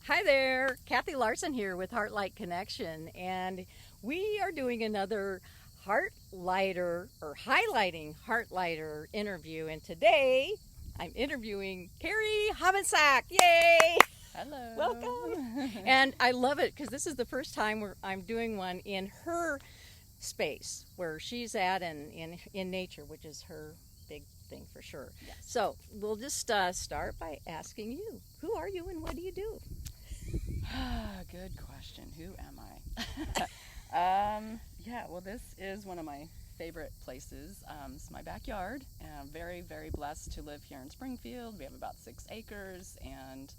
Hi there, Kathy Larson here with Heartlight Connection, and we are doing another HeartLighter or HighLighting HeartLighter interview. And today I'm interviewing Carrie Haubensak. Yay! Hello. Welcome. And I love it because this is the first time I'm doing one in her space where she's at and in nature, which is her big thing for sure. Yes. So we'll just start by asking you, who are you and what do you do? Good question. Who am I? Well, this is one of my favorite places. It's my backyard. I'm very, very blessed to live here in Springfield. We have about 6 acres, and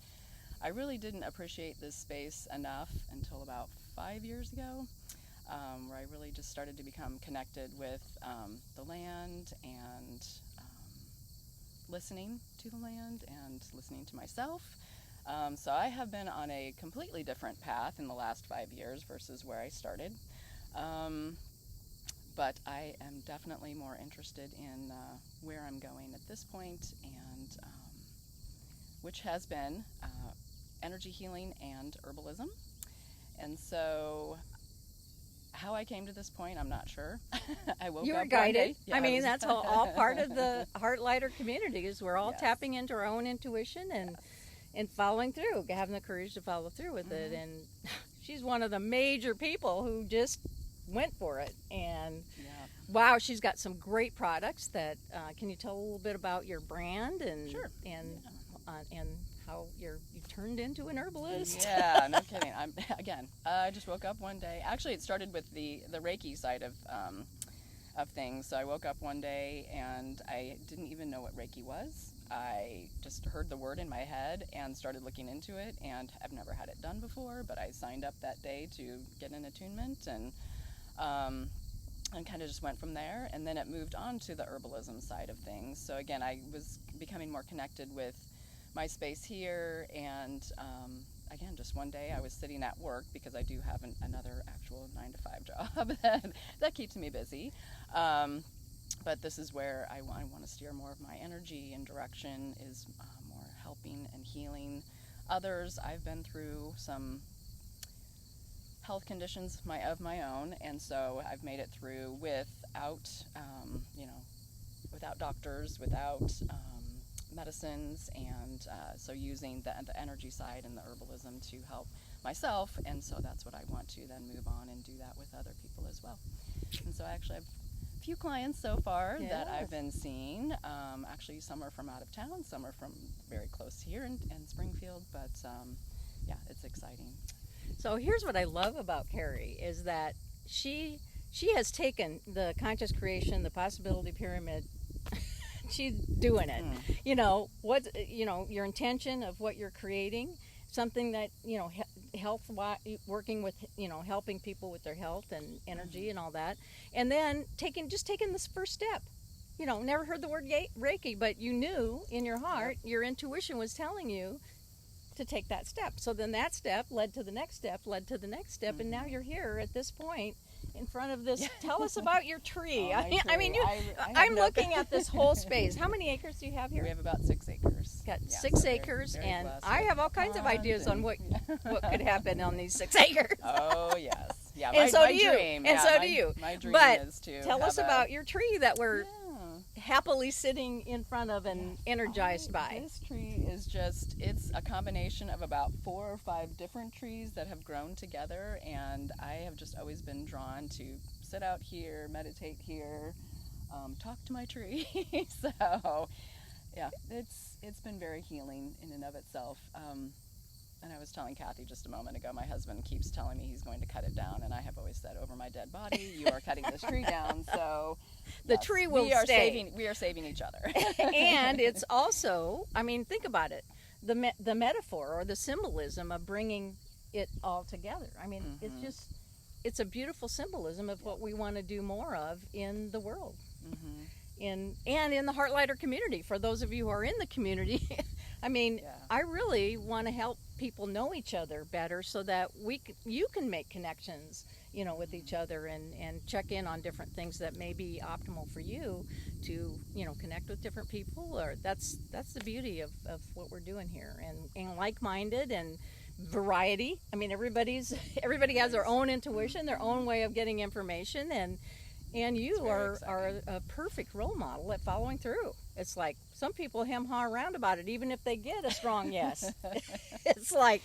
I really didn't appreciate this space enough until about 5 years ago, where I really just started to become connected with the land and listening to the land and listening to myself. So I have been on a completely different path in the last 5 years versus where I started. But I am definitely more interested in where I'm going at this point, and which has been energy healing and herbalism. And so how I came to this point, I'm not sure. I woke You up were one guided. day. Yeah, I mean, was that's all part of the HeartLighter community is we're all Yes. tapping into our own intuition and following through, having the courage to follow through with it. Mhm. And she's one of the major people who just went for it. And Yeah. wow, she's got some great products that, can you tell a little bit about your brand and Sure. and how you turned into an herbalist? Yeah, no kidding. I just woke up one day. Actually, it started with the Reiki side of things. So I woke up one day and I didn't even know what Reiki was. I just heard the word in my head and started looking into it, and I've never had it done before, but I signed up that day to get an attunement and kind of just went from there. And then it moved on to the herbalism side of things. So again, I was becoming more connected with my space here, and again, just one day I was sitting at work because I do have another actual 9-to-5 job that keeps me busy. But this is where I want to steer more of my energy and direction, is more helping and healing others. I've been through some health conditions of my own, and so I've made it through without doctors, without medicines, and so using the energy side and the herbalism to help myself. And so that's what I want to then move on and do that with other people as well. And so I actually have a few clients so far that I've been seeing. Actually, some are from out of town, some are from very close here in Springfield, but yeah, it's exciting. So here's what I love about Carrie is that she has taken the conscious creation, the possibility pyramid. She's doing it. You know what? Your intention of what you're creating, something that health, working with helping people with their health and energy and all that, and then taking this first step. Never heard the word Reiki, but you knew in your heart, your intuition was telling you to take that step. So then that step led to the next step, led to the next step, and now you're here at this point in front of this. Tell us about your tree. I'm looking at this whole space. How many acres do you have here? We have about 6 acres. Got 6 acres, very and blessed. I have all kinds of ideas on what could happen on these 6 acres. Oh yes, yeah. And so my do you. dream, And yeah, so my, do you. My dream But is to tell us about your tree that we're Yeah. happily sitting in front of and energized by. This tree is it's a combination of about 4 or 5 different trees that have grown together, and I have just always been drawn to sit out here, meditate here, talk to my tree. So yeah, it's been very healing in and of itself. And I was telling Kathy just a moment ago, my husband keeps telling me he's going to cut it down, and I have always said, over my dead body, you are cutting this tree down. So The tree will stay. We are saving each other. And it's also, think about it, the metaphor or the symbolism of bringing it all together. It's a beautiful symbolism of what we want to do more of in the world. And in the HeartLighter community. For those of you who are in the community, I really want to help people know each other better so that you can make connections, with each other and check in on different things that may be optimal for you to, connect with different people. Or that's the beauty of what we're doing here, and like-minded and variety. I mean, everybody has their own intuition, their own way of getting information, and you are a perfect role model at following through. It's like some people hem-haw around about it, even if they get a strong yes. It's like,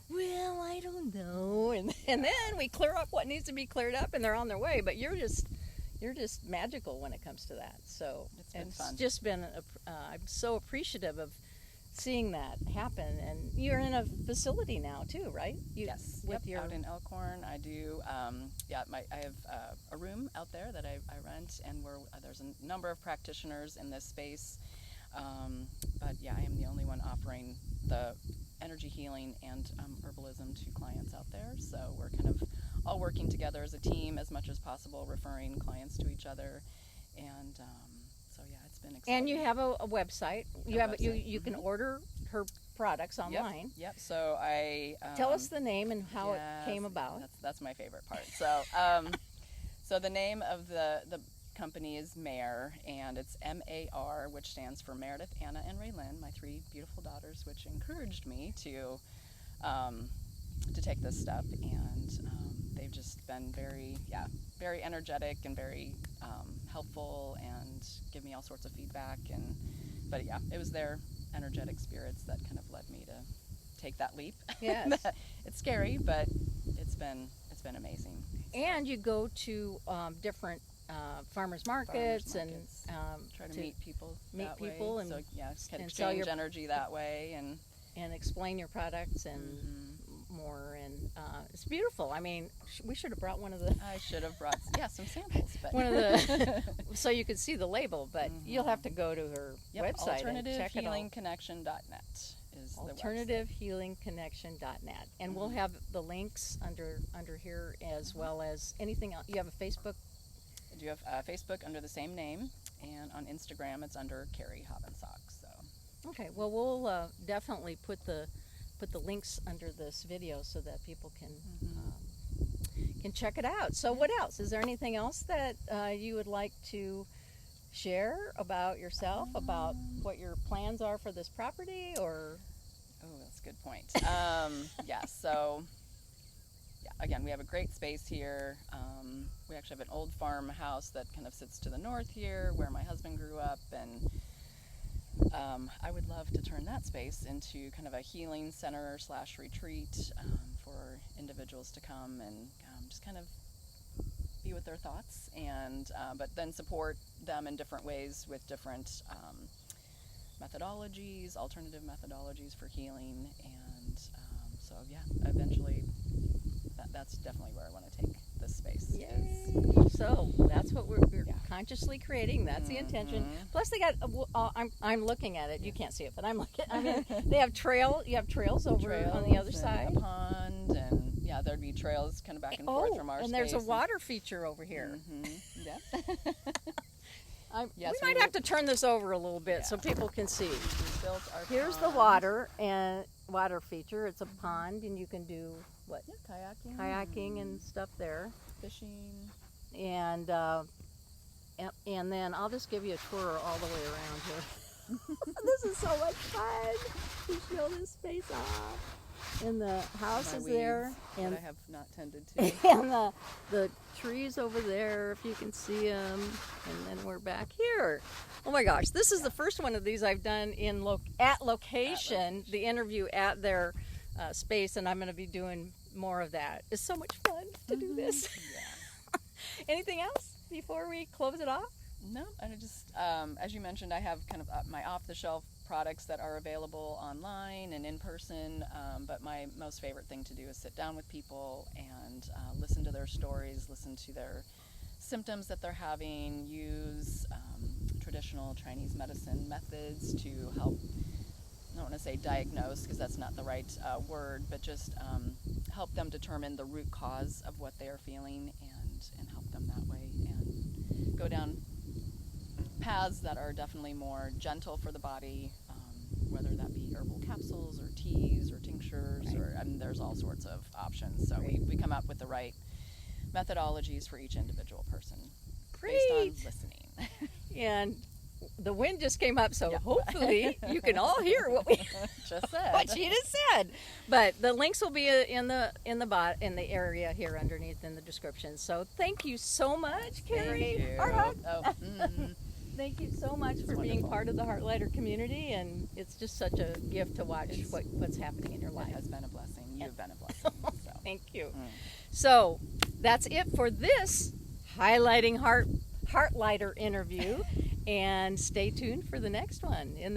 well, I don't know, and then we clear up what needs to be cleared up, and they're on their way. But you're just magical when it comes to that. So it's fun. Just been I'm so appreciative of seeing that happen. And you're in a facility now too, right? Yes. Out in Elkhorn. I do. I have a room out there that I rent, and there's a number of practitioners in this space. But yeah, I am the only one offering the energy healing and herbalism to clients out there. So we're kind of all working together as a team as much as possible, referring clients to each other, and so yeah, it's been exciting. And you have a website. You can order her products online. Yep. So I tell us the name and how it came about. That's my favorite part. So so the name of the company is Mare, and it's MAR, which stands for Meredith, Anna, and Raylyn, my 3 beautiful daughters, which encouraged me to take this step, and they've just been very energetic and very helpful, and give me all sorts of feedback. But yeah, it was their energetic spirits that kind of led me to take that leap. Yes. It's scary, but it's been amazing. And you go to different farmers markets and try to meet people and so just kind of sell exchange energy that way, and explain your products and more, and it's beautiful. I mean, we should have brought one of the I should have brought some samples, but one of the so you could see the label, but you'll have to go to her website and check it out. AlternativeHealingConnection.net is the website. AlternativeHealingConnection.net, and we'll have the links under here, as well as anything else. You have a Facebook? I do have Facebook under the same name, and on Instagram it's under Carrie Haubensak. So okay, well, we'll definitely put the links under this video so that people can check it out. So what else? Is there anything else that you would like to share about yourself, about what your plans are for this property, or? Oh, that's a good point. So again, we have a great space here. We actually have an old farmhouse that kind of sits to the north here, where my husband grew up, and I would love to turn that space into kind of a healing center / retreat for individuals to come and just kind of be with their thoughts, and but then support them in different ways with different methodologies, alternative methodologies for healing, and so yeah, eventually that's definitely where I want to take this space. Yay. So that's what we're consciously creating. That's the intention. Plus, they got. I'm looking at it. You can't see it, but I'm looking. I mean, they have trails. You have trails over on the other side. A pond, and there'd be trails kind of back and forth from our space. And there's a water feature over here. Yeah. We might have to turn this over a little bit so people can see. We built our Here's pond. the water and water feature. It's a pond, and you can do what? Yeah, kayaking and stuff there. Fishing. And then I'll just give you a tour all the way around here. This is so much fun to show this space off. And the house is there, and I have not tended to. And the trees over there, if you can see them. And then we're back here. Oh my gosh, this is the first one of these I've done at location. The interview at their space, and I'm going to be doing more of that. It's so much fun to do this. Yeah. Anything else before we close it off? No, and I just, as you mentioned, I have kind of my off-the-shelf products that are available online and in person, but my most favorite thing to do is sit down with people and listen to their stories, listen to their symptoms that they're having, use traditional Chinese medicine methods to help, I don't want to say diagnose because that's not the right word, but just help them determine the root cause of what they are feeling, and help them that way, and go down paths that are definitely more gentle for the body, whether that be herbal capsules or teas or tinctures, or there's all sorts of options. So we come up with the right methodologies for each individual person based on listening. And the wind just came up, so Yeah. hopefully you can all hear what we Just said. what she just said. But the links will be in the area here underneath in the description. So thank you so much, Carrie. Thank you. Our hug. Oh, Thank you so much for being wonderful. part of the HeartLighter community, and it's just such a gift to watch what's happening in your It life. has been a blessing. You've been a blessing. So. Thank you. Mm. So that's it for this HighLighting HeartLighter interview, and stay tuned for the next one. In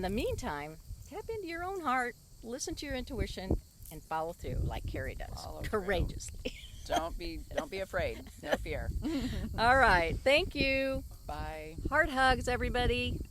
the meantime, tap into your own heart, listen to your intuition, and follow through like Carrie does, Follow through. courageously. Don't be afraid. No fear. All right, thank you. Bye. Heart hugs, everybody.